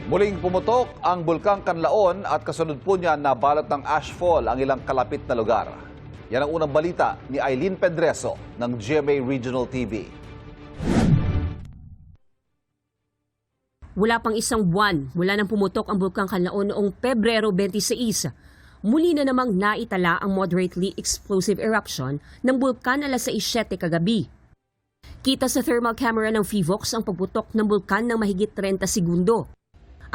Muling pumutok ang Bulkang Canlaon at kasunod po niya nabalot ng ashfall ang ilang kalapit na lugar. Yan ang unang balita ni Eileen Pedreso ng GMA Regional TV. Wala pang isang buwan mula nang pumutok ang Bulkang Canlaon noong Pebrero 26. Muli na namang naitala ang moderately explosive eruption ng bulkan alas 6:07 kagabi. Kita sa thermal camera ng PHIVOX ang pagputok ng bulkan ng mahigit 30 segundo.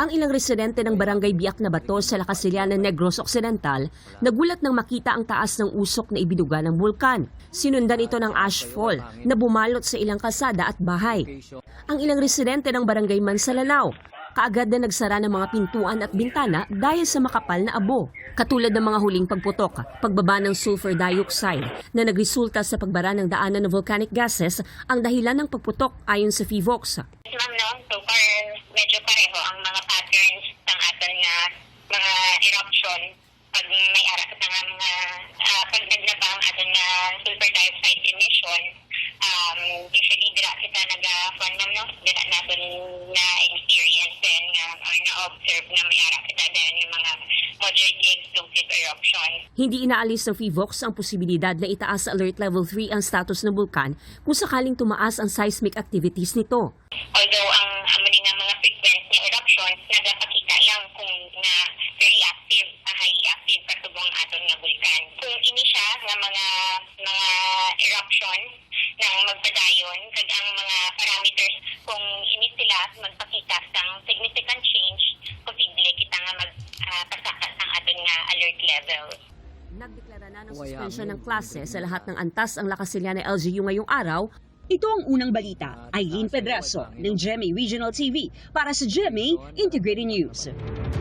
Ang ilang residente ng barangay Biak na Bato sa Lacasiliana, Negros Occidental nagulat nang makita ang taas ng usok na ibinuga ng bulkan. Sinundan ito ng ashfall na bumalot sa ilang kalsada at bahay. Ang ilang residente ng barangay Mansalanao kaagad na nagsara ng mga pintuan at bintana dahil sa makapal na abo. Katulad ng mga huling pagputok, pagbaba ng sulfur dioxide na nagresulta sa pagbara ng daanan ng volcanic gases ang dahilan ng pagputok ayon sa PHIVOX. Ma'am, no? So far, medyo pareho ang mga patterns ng aton nga mga eruption pag may ara sa mga pag naglaba ang aton nga sulfur dioxide emission. Usually dira kita naga-fund no? Dira natin na experience din or na-observe na may ara kita din yung mga moderate explosive eruption. Hindi inaalis ng PHIVOX ang posibilidad na itaas sa Alert Level 3 ang status ng bulkan kung sakaling tumaas ang seismic activities nito. Although ang nga mga frequent na eruptions nagapakita lang kung na very active, high active kasubong aton nga bulkan. Kung ini siya nga mga eruption ng magpadayon kag ang mga parameters kung ini sila magpakita sang significant change, posible kita nga magpasakat ang aton nga alert level. Nagdeklara na ng suspension ng klase sa lahat ng antas ang Lacasiliana LGU ngayong araw. Ito ang unang balita. Eileen Pedreso ng GMA Regional TV para sa GMA Integrated News.